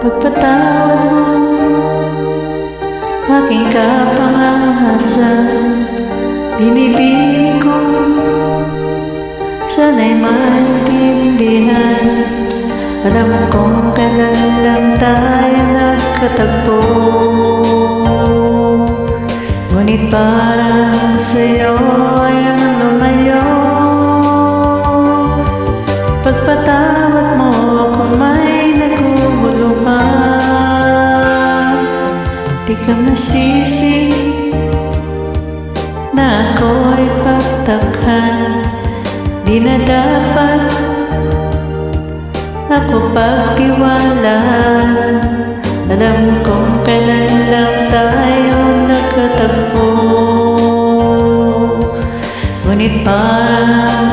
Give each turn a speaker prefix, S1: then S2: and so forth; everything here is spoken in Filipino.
S1: Pagpatawad mo aking kapangahasan, binibig ko sana'y maintindihan. Alam kong kailan lang tayo nagkatagpo, ngunit parang sa'yo ay ang lumayo. Pagpatawad mo kung may naguguluhan, di ka masisi na ako'y pagtakhan. Di na dapat ako pagtiwalaan. Alam kong kailan lang tayo nagkatagpo, ngunit parang